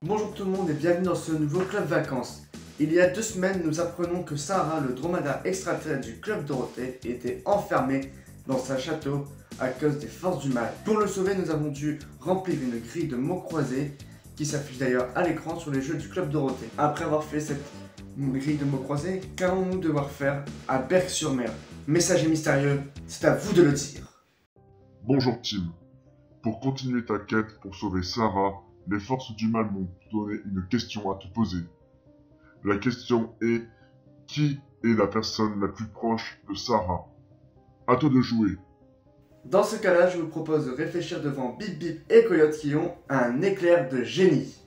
Bonjour tout le monde et bienvenue dans ce nouveau Club Vacances. Il y a 2 semaines, nous apprenons que Sarah, le dromadaire extraterrestre du Club Dorothée, était enfermé dans sa château à cause des forces du mal. Pour le sauver, nous avons dû remplir une grille de mots croisés qui s'affiche d'ailleurs à l'écran sur les jeux du Club Dorothée. Après avoir fait cette grille de mots croisés, qu'allons-nous devoir faire à Berck-sur-Mer? Messager mystérieux, c'est à vous de le dire. Bonjour Tim. Pour continuer ta quête pour sauver Sarah, les forces du mal m'ont donné une question à te poser. La question est: qui est la personne la plus proche de Sarah? À toi de jouer. Dans ce cas-là, je vous propose de réfléchir devant Bip Bip et Coyote qui ont un éclair de génie.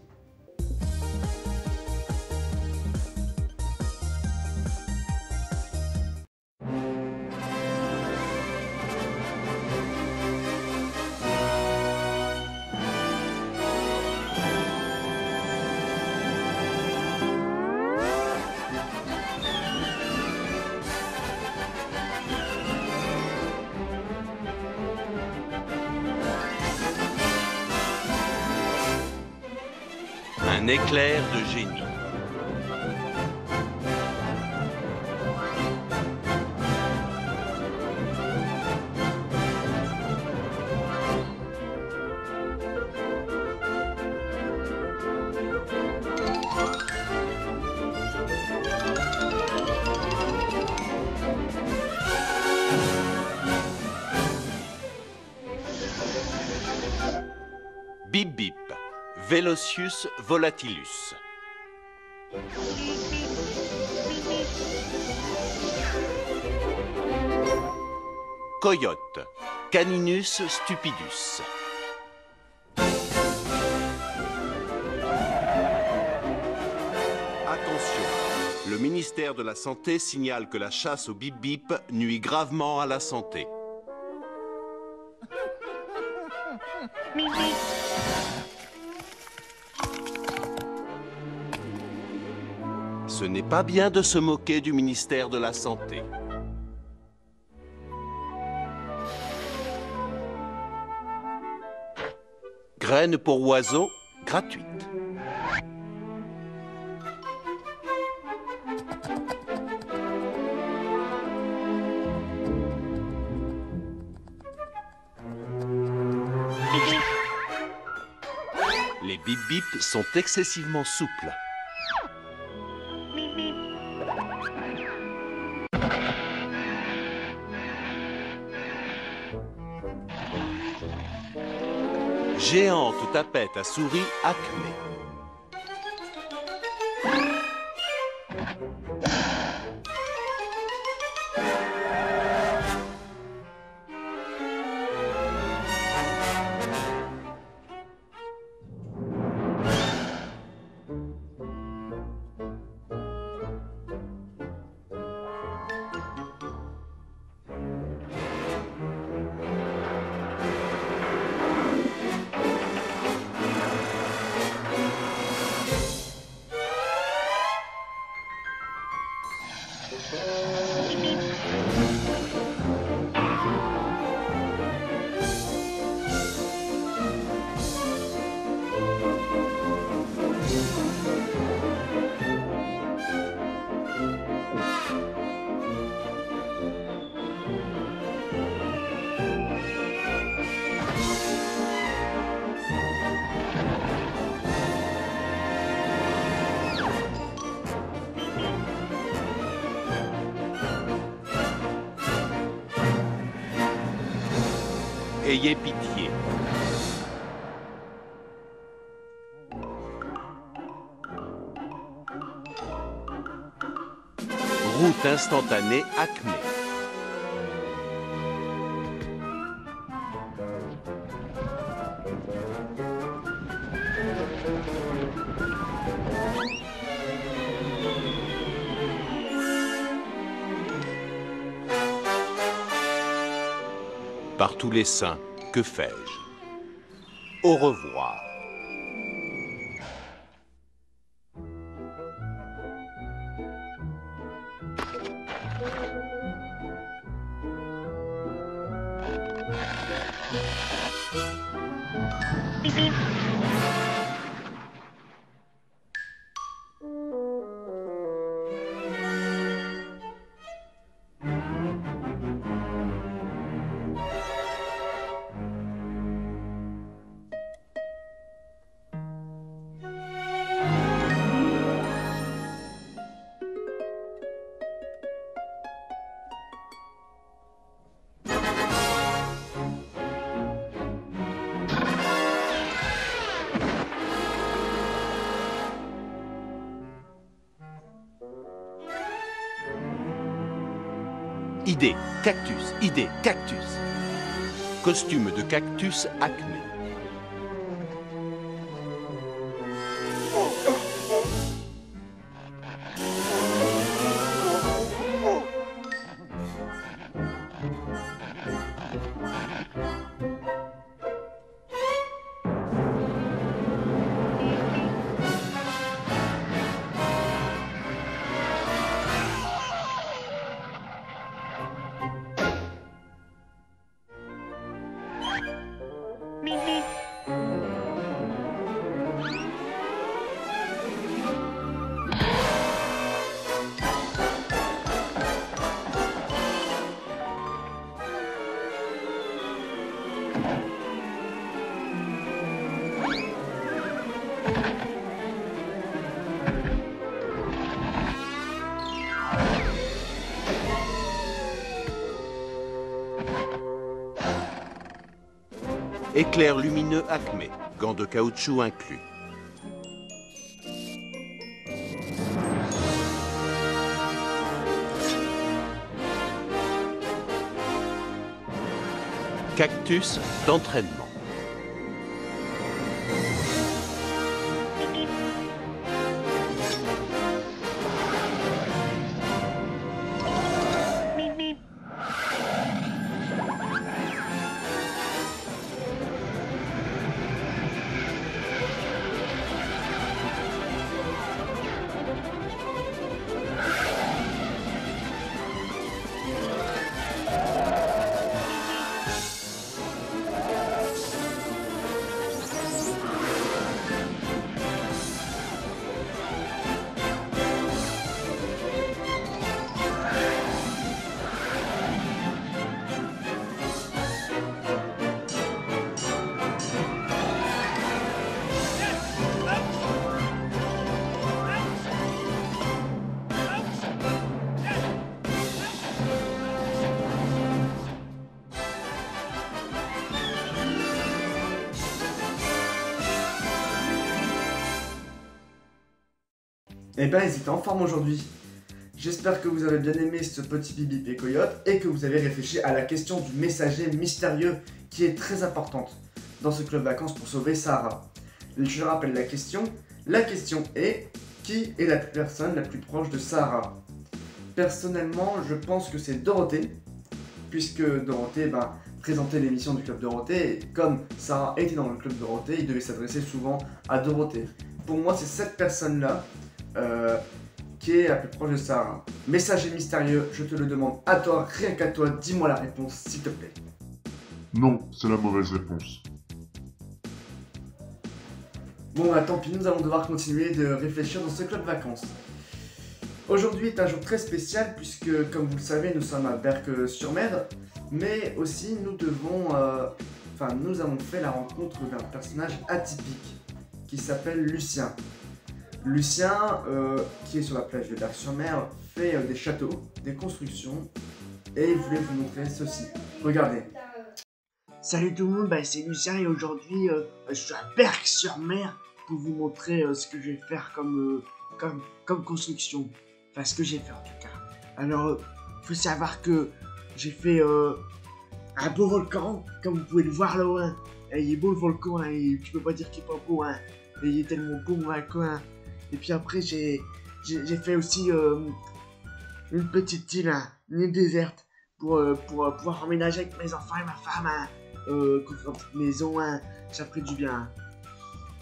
Un éclair de génie. Bip Bip, Velocius volatilus. Coyote, Caninus stupidus. Attention, le ministère de la Santé signale que la chasse au Bip Bip nuit gravement à la santé. Ce n'est pas bien de se moquer du ministère de la Santé. Graines pour oiseaux, gratuites. Les Bip Bip sont excessivement souples. Géante tapette à souris Acmé. Ayez pitié. Route instantanée Acmé. Par tous les saints, que fais-je? Au revoir. idée, cactus, idée, cactus. Costume de cactus Acme. Éclair lumineux Acme, gants de caoutchouc inclus. Cactus d'entraînement. Eh ben, ils étaient en forme aujourd'hui. J'espère que vous avez bien aimé ce petit Bip et Coyote et que vous avez réfléchi à la question du messager mystérieux qui est très importante dans ce club vacances pour sauver Sahara. Je rappelle la question. La question est: qui est la personne la plus proche de Sahara? Personnellement, je pense que c'est Dorothée, puisque Dorothée présentait l'émission du Club Dorothée, et comme Sarah était dans le Club Dorothée, il devait s'adresser souvent à Dorothée. Pour moi, c'est cette personne-là qui est la plus proche de Sarah. Messager mystérieux, je te le demande à toi, rien qu'à toi, dis-moi la réponse, s'il te plaît. Non, c'est la mauvaise réponse. Bon, tant pis, nous allons devoir continuer de réfléchir dans ce club vacances. Aujourd'hui est un jour très spécial puisque, comme vous le savez, nous sommes à Berck-sur-Mer, mais aussi nous avons fait la rencontre d'un personnage atypique qui s'appelle Lucien. Lucien, qui est sur la plage de Berck-sur-Mer, fait des châteaux, des constructions, et il voulait vous montrer ceci. Regardez. Salut tout le monde, c'est Lucien et aujourd'hui je suis à Berck-sur-Mer pour vous montrer ce que je vais faire comme construction. Enfin, ce que j'ai fait en tout cas. Alors, faut savoir que j'ai fait un beau volcan, comme vous pouvez le voir là-haut. Il est beau le volcan, et tu peux pas dire qu'il est pas beau. Il est tellement beau mon volcan. Et puis après, j'ai fait aussi une petite île, une île déserte, pour pouvoir emménager avec mes enfants et ma femme, construire une petite maison, ça ferait du bien.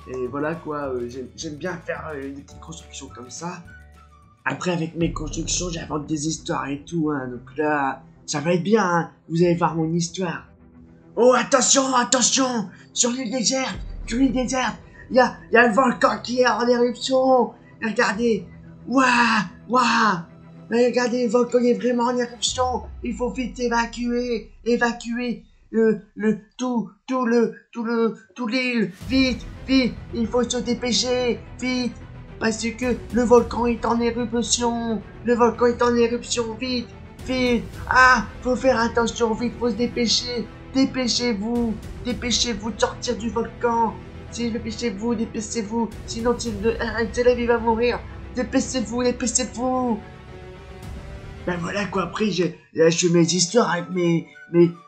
Et voilà quoi, j'aime bien faire des petites constructions comme ça. Après, avec mes constructions, j'invente des histoires et tout, donc là, ça va être bien, vous allez voir mon histoire. Oh, attention, attention, sur l'île déserte, il y a le volcan qui est en éruption. Regardez, waouh, regardez, le volcan est vraiment en éruption. Il faut vite évacuer tout l'île, vite, il faut se dépêcher, vite, parce que le volcan est en éruption, vite, faut faire attention, vite, faut se dépêcher, dépêchez-vous de sortir du volcan, dépêchez-vous, sinon un élève il va mourir, dépêchez-vous. Ben voilà quoi, après je fais mes histoires avec mes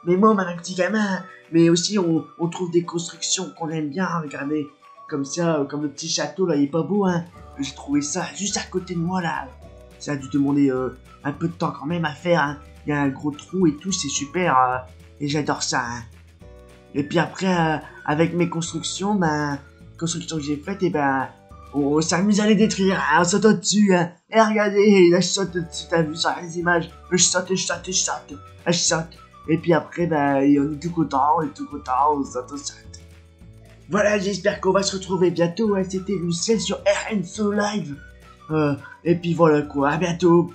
mômes avec un petit gamin. Mais aussi on trouve des constructions qu'on aime bien regarder. Comme ça, comme le petit château là, il est pas beau hein. J'ai trouvé ça juste à côté de moi là. Ça a dû demander un peu de temps quand même à faire hein. Il y a un gros trou et tout, c'est super. Et j'adore ça hein. Et puis après, avec mes constructions, constructions que j'ai faites, et on s'amuse à les détruire, hein, on saute au-dessus, hein. Et regardez, là je saute dessus, t'as vu sur les images, je saute. Et puis après, on est tout content, on saute. Voilà, j'espère qu'on va se retrouver bientôt, hein. C'était Lucien sur RNSO Live. Et puis voilà quoi, à bientôt.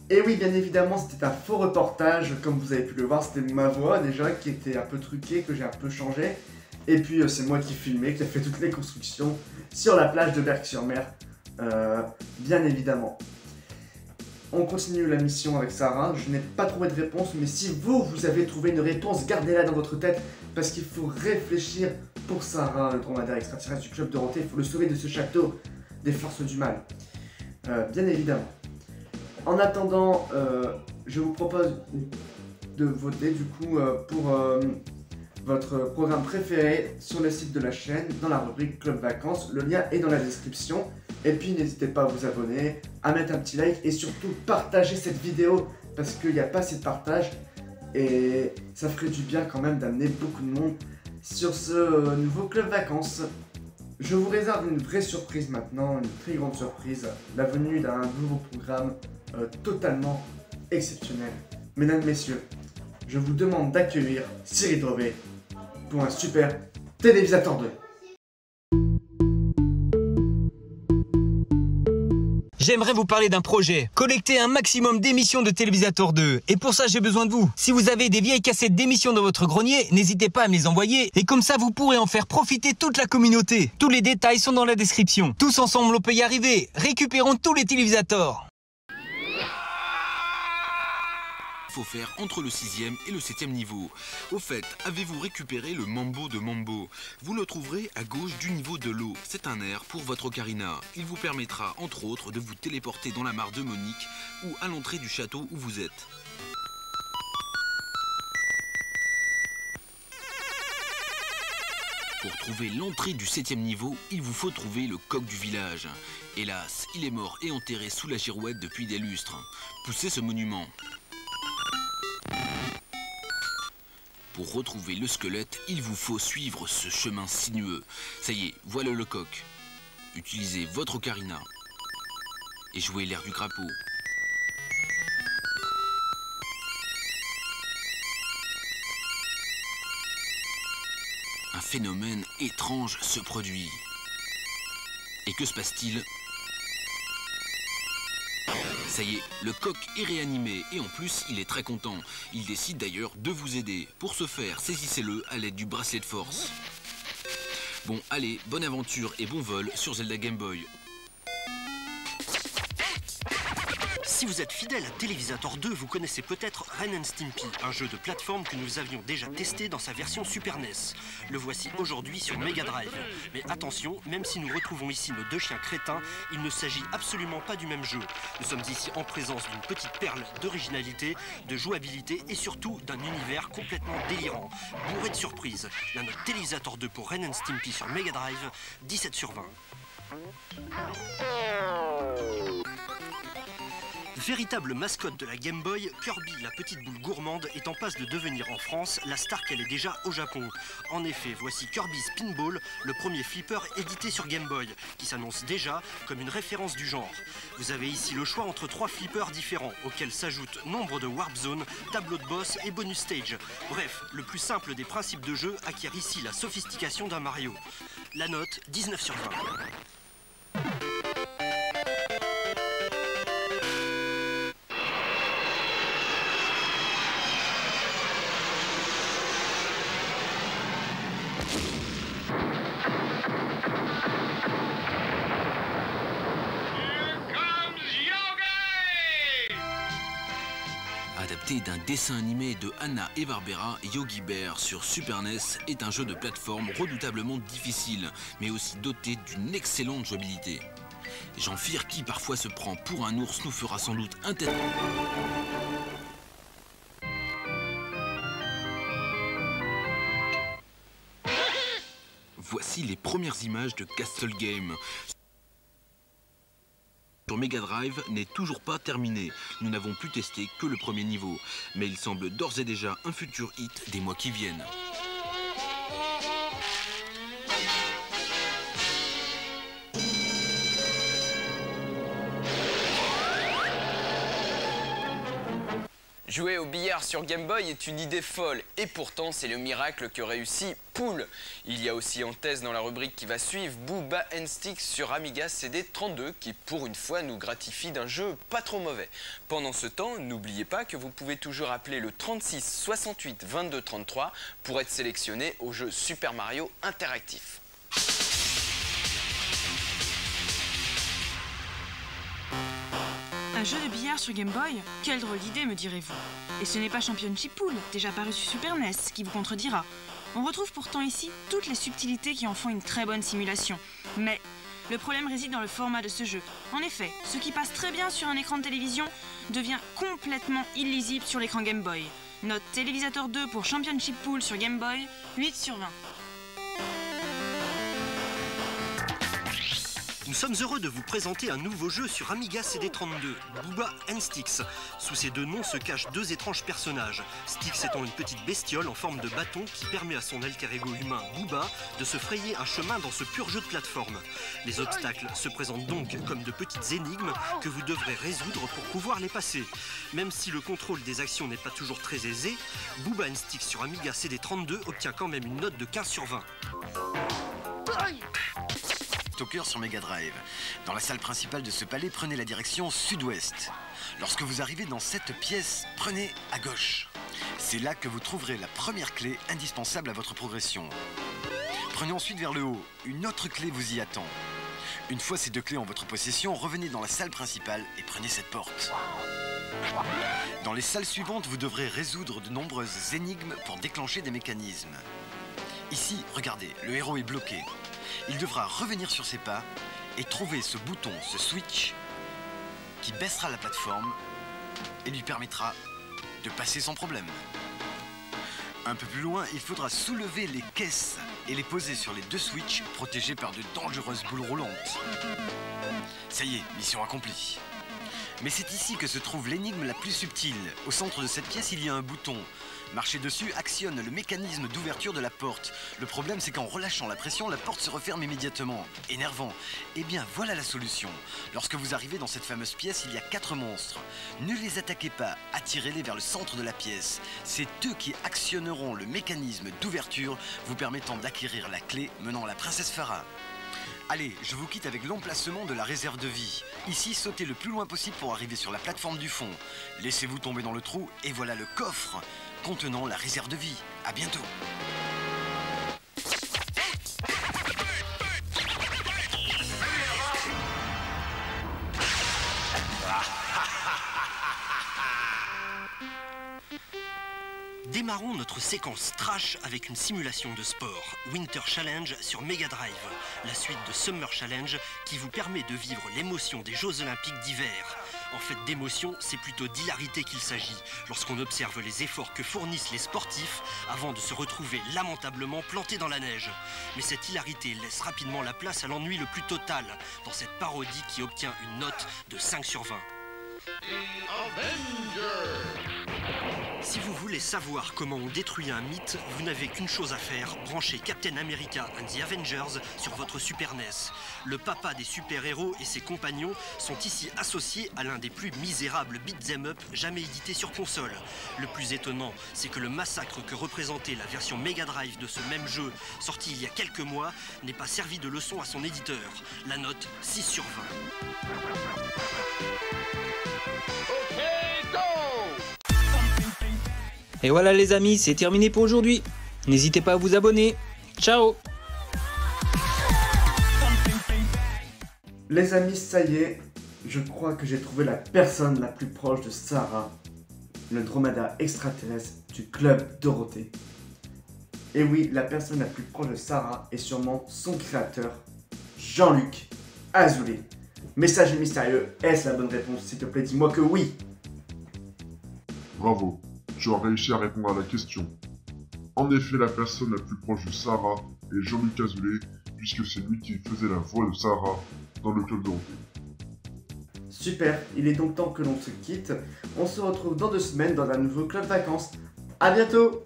Et oui, bien évidemment, c'était un faux reportage, comme vous avez pu le voir, c'était ma voix déjà qui était un peu truquée, que j'ai un peu changé. Et puis c'est moi qui filmais, qui a fait toutes les constructions sur la plage de Berck-sur-Mer, bien évidemment. On continue la mission avec Sarah, je n'ai pas trouvé de réponse, mais si vous avez trouvé une réponse, gardez-la dans votre tête, parce qu'il faut réfléchir pour Sarah, le dromadaire extraterrestre du Club Dorothée, il faut le sauver de ce château des forces du mal, bien évidemment. En attendant, je vous propose de voter du coup pour votre programme préféré sur le site de la chaîne, dans la rubrique Club Vacances. Le lien est dans la description. Et puis n'hésitez pas à vous abonner, à mettre un petit like et surtout partager cette vidéo parce qu'il n'y a pas assez de partage. Et ça ferait du bien quand même d'amener beaucoup de monde sur ce nouveau Club Vacances. Je vous réserve une vraie surprise maintenant, une très grande surprise. La venue d'un nouveau programme totalement exceptionnel. Mesdames, messieurs, je vous demande d'accueillir Cyril Drevet pour un super Télévisateur 2. J'aimerais vous parler d'un projet, collecter un maximum d'émissions de Télévisateur 2. Et pour ça, j'ai besoin de vous. Si vous avez des vieilles cassettes d'émissions dans votre grenier, n'hésitez pas à me les envoyer. Et comme ça, vous pourrez en faire profiter toute la communauté. Tous les détails sont dans la description. Tous ensemble, on peut y arriver. Récupérons tous les télévisateurs. Faut faire entre le 6e et le 7e niveau. Au fait, avez-vous récupéré le Mambo de Mambo? Vous le trouverez à gauche du niveau de l'eau. C'est un air pour votre ocarina. Il vous permettra, entre autres, de vous téléporter dans la mare de Monique ou à l'entrée du château où vous êtes. Pour trouver l'entrée du 7e niveau, il vous faut trouver le coq du village. Hélas, il est mort et enterré sous la girouette depuis des lustres. Poussez ce monument. Pour retrouver le squelette, il vous faut suivre ce chemin sinueux. Ça y est, voilà le coq. Utilisez votre ocarina et jouez l'air du crapaud. Un phénomène étrange se produit. Et que se passe-t-il ? Ça y est, le coq est réanimé et en plus, il est très content. Il décide d'ailleurs de vous aider. Pour ce faire, saisissez-le à l'aide du bracelet de force. Bon, allez, bonne aventure et bon vol sur Zelda Game Boy. Si vous êtes fidèle à Télévisateur 2, vous connaissez peut-être Ren & Stimpy, un jeu de plateforme que nous avions déjà testé dans sa version Super NES. Le voici aujourd'hui sur Mega Drive. Mais attention, même si nous retrouvons ici nos deux chiens crétins, il ne s'agit absolument pas du même jeu. Nous sommes ici en présence d'une petite perle d'originalité, de jouabilité et surtout d'un univers complètement délirant, bourré de surprises. La note Télévisateur 2 pour Ren & Stimpy sur Mega Drive, 17 sur 20. Véritable mascotte de la Game Boy, Kirby, la petite boule gourmande, est en passe de devenir en France la star qu'elle est déjà au Japon. En effet, voici Kirby Spinball, le premier flipper édité sur Game Boy, qui s'annonce déjà comme une référence du genre. Vous avez ici le choix entre 3 flippers différents, auxquels s'ajoutent nombre de warp zones, tableaux de boss et bonus stage. Bref, le plus simple des principes de jeu acquiert ici la sophistication d'un Mario. La note, 19 sur 20. Adapté d'un dessin animé de Hanna-Barbera, Yogi Bear sur Super NES est un jeu de plateforme redoutablement difficile, mais aussi doté d'une excellente jouabilité. Jean-Phir, qui parfois se prend pour un ours, nous fera sans doute un tête. Voici les premières images de Castle Game. Sur Mega Drive n'est toujours pas terminé. Nous n'avons pu tester que le premier niveau, mais il semble d'ores et déjà un futur hit des mois qui viennent. Jouer au billard sur Game Boy est une idée folle, et pourtant c'est le miracle que réussit Pool. Il y a aussi en thèse dans la rubrique qui va suivre Booba & Stix sur Amiga CD32 qui pour une fois nous gratifie d'un jeu pas trop mauvais. Pendant ce temps, n'oubliez pas que vous pouvez toujours appeler le 36 68 22 33 pour être sélectionné au jeu Super Mario Interactif. Un jeu de billard sur Game Boy? Quelle drôle d'idée, me direz-vous. Et ce n'est pas Championship Pool, déjà paru sur Super NES, qui vous contredira. On retrouve pourtant ici toutes les subtilités qui en font une très bonne simulation. Mais le problème réside dans le format de ce jeu. En effet, ce qui passe très bien sur un écran de télévision devient complètement illisible sur l'écran Game Boy. Note Télévisateur 2 pour Championship Pool sur Game Boy, 8/20. Nous sommes heureux de vous présenter un nouveau jeu sur Amiga CD32, Booba & Stix. Sous ces deux noms se cachent deux étranges personnages, Stix étant une petite bestiole en forme de bâton qui permet à son alter ego humain Booba de se frayer un chemin dans ce pur jeu de plateforme. Les obstacles se présentent donc comme de petites énigmes que vous devrez résoudre pour pouvoir les passer. Même si le contrôle des actions n'est pas toujours très aisé, Booba & Stix sur Amiga CD32 obtient quand même une note de 15/20. Stalker sur Mega Drive. Dans la salle principale de ce palais, prenez la direction sud-ouest. Lorsque vous arrivez dans cette pièce, prenez à gauche. C'est là que vous trouverez la première clé indispensable à votre progression. Prenez ensuite vers le haut. Une autre clé vous y attend. Une fois ces deux clés en votre possession, revenez dans la salle principale et prenez cette porte. Dans les salles suivantes, vous devrez résoudre de nombreuses énigmes pour déclencher des mécanismes. Ici, regardez, le héros est bloqué. Il devra revenir sur ses pas et trouver ce bouton, ce switch, qui baissera la plateforme et lui permettra de passer sans problème. Un peu plus loin, il faudra soulever les caisses et les poser sur les deux switches protégés par de dangereuses boules roulantes. Ça y est, mission accomplie. Mais c'est ici que se trouve l'énigme la plus subtile. Au centre de cette pièce, il y a un bouton. Marcher dessus actionne le mécanisme d'ouverture de la porte. Le problème, c'est qu'en relâchant la pression, la porte se referme immédiatement. Énervant. Eh bien, voilà la solution. Lorsque vous arrivez dans cette fameuse pièce, il y a 4 monstres. Ne les attaquez pas, attirez-les vers le centre de la pièce. C'est eux qui actionneront le mécanisme d'ouverture, vous permettant d'acquérir la clé menant à la princesse Farah. Allez, je vous quitte avec l'emplacement de la réserve de vie. Ici, sautez le plus loin possible pour arriver sur la plateforme du fond. Laissez-vous tomber dans le trou et voilà le coffre contenant la réserve de vie. À bientôt. Démarrons notre séquence trash avec une simulation de sport, Winter Challenge sur Mega Drive, la suite de Summer Challenge qui vous permet de vivre l'émotion des Jeux Olympiques d'hiver. En fait, d'émotion, c'est plutôt d'hilarité qu'il s'agit, lorsqu'on observe les efforts que fournissent les sportifs avant de se retrouver lamentablement plantés dans la neige. Mais cette hilarité laisse rapidement la place à l'ennui le plus total dans cette parodie qui obtient une note de 5/20. Si vous voulez savoir comment on détruit un mythe, vous n'avez qu'une chose à faire, brancher Captain America and the Avengers sur votre Super NES. Le papa des super-héros et ses compagnons sont ici associés à l'un des plus misérables beat'em up jamais édités sur console. Le plus étonnant, c'est que le massacre que représentait la version Mega Drive de ce même jeu, sorti il y a quelques mois, n'est pas servi de leçon à son éditeur. La note 6/20. Et voilà les amis, c'est terminé pour aujourd'hui. N'hésitez pas à vous abonner. Ciao! Les amis, ça y est, je crois que j'ai trouvé la personne la plus proche de Sarah, le dromadaire extraterrestre du club Dorothée. Et oui, la personne la plus proche de Sarah est sûrement son créateur, Jean-Luc Azoulay. Message mystérieux, est-ce la bonne réponse? S'il te plaît, dis-moi que oui. Bravo, tu as réussi à répondre à la question. En effet, la personne la plus proche de Sarah est Jean-Luc Azoulay, puisque c'est lui qui faisait la voix de Sarah dans le Club Dorothée. Super, il est donc temps que l'on se quitte. On se retrouve dans 2 semaines dans un nouveau Club Vacances. À bientôt!